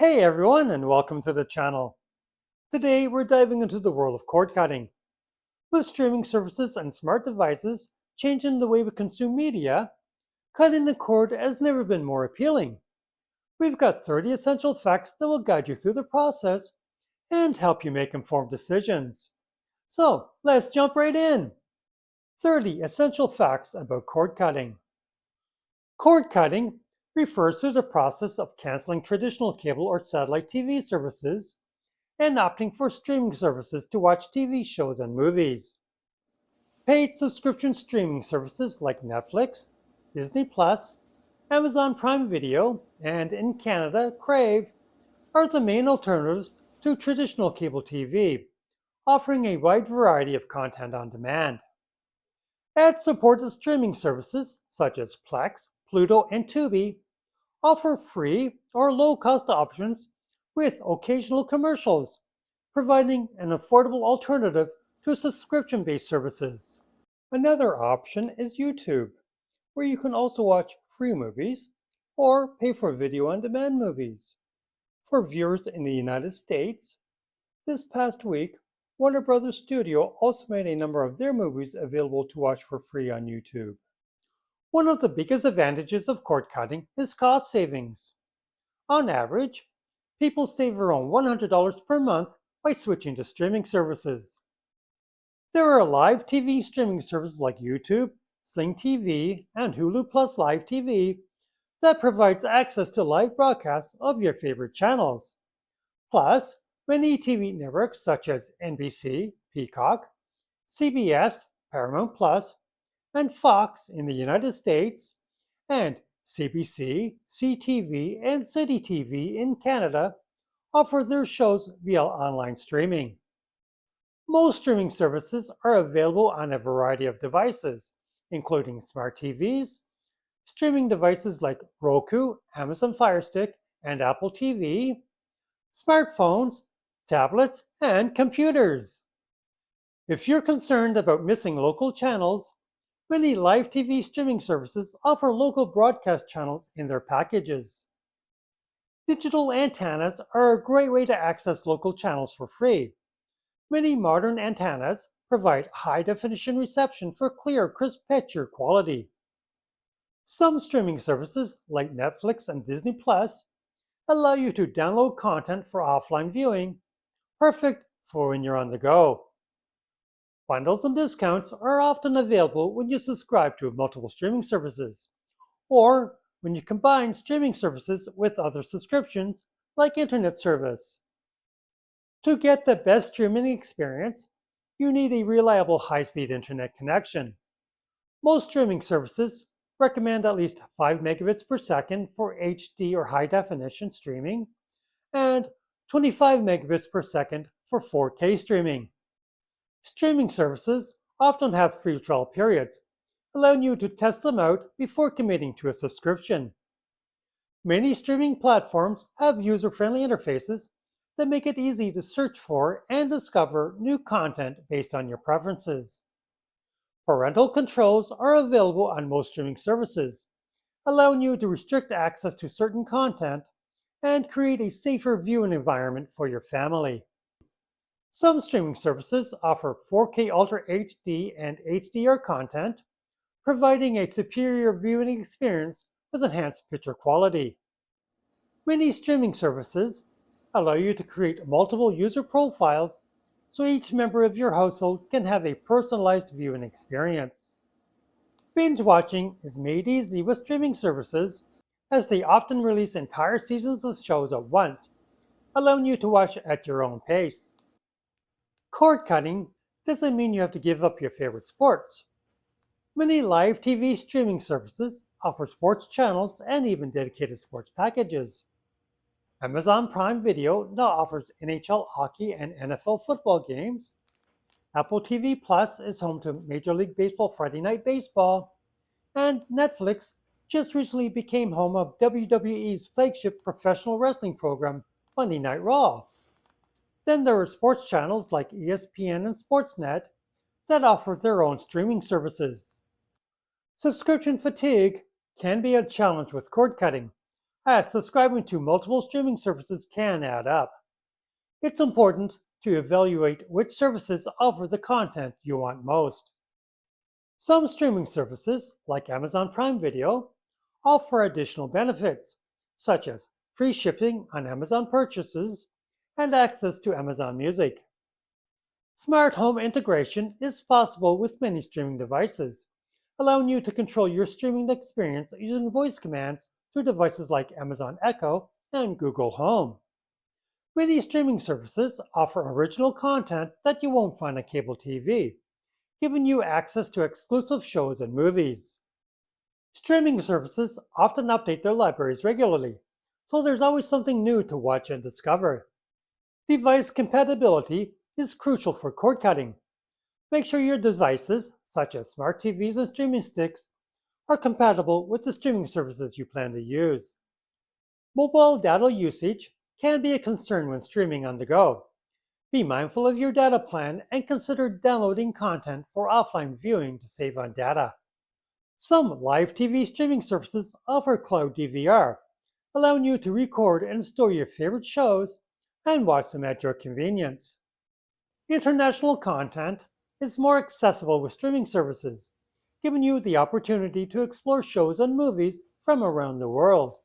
Hey everyone, and welcome to the channel. Today we're diving into the world of cord cutting. With streaming services and smart devices changing the way we consume media, cutting the cord has never been more appealing. We've got 30 essential facts that will guide you through the process and help you make informed decisions. So let's jump right in. 30 essential facts about cord cutting. Cord cutting refers to the process of canceling traditional cable or satellite TV services and opting for streaming services to watch TV shows and movies. Paid subscription streaming services like Netflix, Disney Plus, Amazon Prime Video, and in Canada, Crave are the main alternatives to traditional cable TV, offering a wide variety of content on demand. Ad-supported streaming services such as Plex, Pluto, and Tubi offer free or low-cost options with occasional commercials, providing an affordable alternative to subscription-based services. Another option is YouTube, where you can also watch free movies or pay for video-on-demand movies. For viewers in the United States, this past week, Warner Brothers Studio also made a number of their movies available to watch for free on YouTube. One of the biggest advantages of cord cutting is cost savings. On average, people save around $100 per month by switching to streaming services. There are live TV streaming services like YouTube, Sling TV, and Hulu Plus Live TV that provides access to live broadcasts of your favorite channels. Plus, many TV networks such as NBC, Peacock, CBS, Paramount Plus, and Fox in the United States, and CBC, CTV, and City TV in Canada offer their shows via online streaming. Most streaming services are available on a variety of devices, including smart TVs, streaming devices like Roku, Amazon Fire Stick, and Apple TV, smartphones, tablets, and computers. If you're concerned about missing local channels, many live TV streaming services offer local broadcast channels in their packages. Digital antennas are a great way to access local channels for free. Many modern antennas provide high-definition reception for clear, crisp picture quality. Some streaming services, like Netflix and Disney Plus, allow you to download content for offline viewing, perfect for when you're on the go. Bundles and discounts are often available when you subscribe to multiple streaming services, or when you combine streaming services with other subscriptions, like internet service. To get the best streaming experience, you need a reliable high-speed internet connection. Most streaming services recommend at least 5 megabits per second for HD or high-definition streaming, and 25 megabits per second for 4K streaming. Streaming services often have free trial periods, allowing you to test them out before committing to a subscription. Many streaming platforms have user-friendly interfaces that make it easy to search for and discover new content based on your preferences. Parental controls are available on most streaming services, allowing you to restrict access to certain content and create a safer viewing environment for your family. Some streaming services offer 4K Ultra HD and HDR content, providing a superior viewing experience with enhanced picture quality. Many streaming services allow you to create multiple user profiles so each member of your household can have a personalized viewing experience. Binge watching is made easy with streaming services, as they often release entire seasons of shows at once, allowing you to watch at your own pace. Cord cutting doesn't mean you have to give up your favorite sports. Many live TV streaming services offer sports channels and even dedicated sports packages. Amazon Prime Video now offers NHL hockey and NFL football games. Apple TV Plus is home to Major League Baseball Friday Night Baseball. And Netflix just recently became home of WWE's flagship professional wrestling program, Monday Night Raw. Then there are sports channels like ESPN and Sportsnet that offer their own streaming services. Subscription fatigue can be a challenge with cord cutting, as subscribing to multiple streaming services can add up. It's important to evaluate which services offer the content you want most. Some streaming services, like Amazon Prime Video, offer additional benefits, such as free shipping on Amazon purchases and access to Amazon Music. Smart home integration is possible with many streaming devices, allowing you to control your streaming experience using voice commands through devices like Amazon Echo and Google Home. Many streaming services offer original content that you won't find on cable TV, giving you access to exclusive shows and movies. Streaming services often update their libraries regularly, so there's always something new to watch and discover. Device compatibility is crucial for cord cutting. Make sure your devices, such as smart TVs and streaming sticks, are compatible with the streaming services you plan to use. Mobile data usage can be a concern when streaming on the go. Be mindful of your data plan and consider downloading content for offline viewing to save on data. Some live TV streaming services offer cloud DVR, allowing you to record and store your favorite shows and watch them at your convenience. International content is more accessible with streaming services, giving you the opportunity to explore shows and movies from around the world.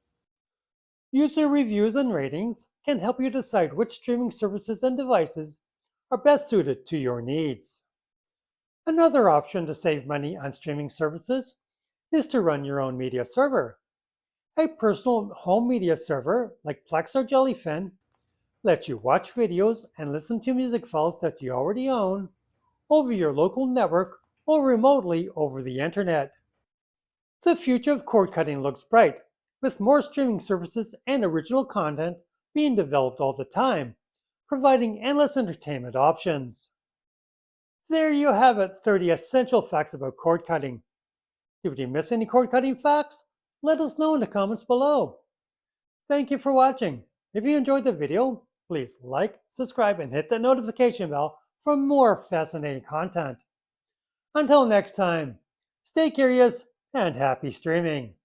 User reviews and ratings can help you decide which streaming services and devices are best suited to your needs. Another option to save money on streaming services is to run your own media server. A personal home media server like Plex or Jellyfin lets you watch videos and listen to music files that you already own over your local network or remotely over the internet. The future of cord cutting looks bright, with more streaming services and original content being developed all the time, providing endless entertainment options. There you have it, 30 essential facts about cord cutting. Did we miss any cord cutting facts? Let us know in the comments below. Thank you for watching. If you enjoyed the video, please like, subscribe, and hit the notification bell for more fascinating content. Until next time, stay curious and happy streaming.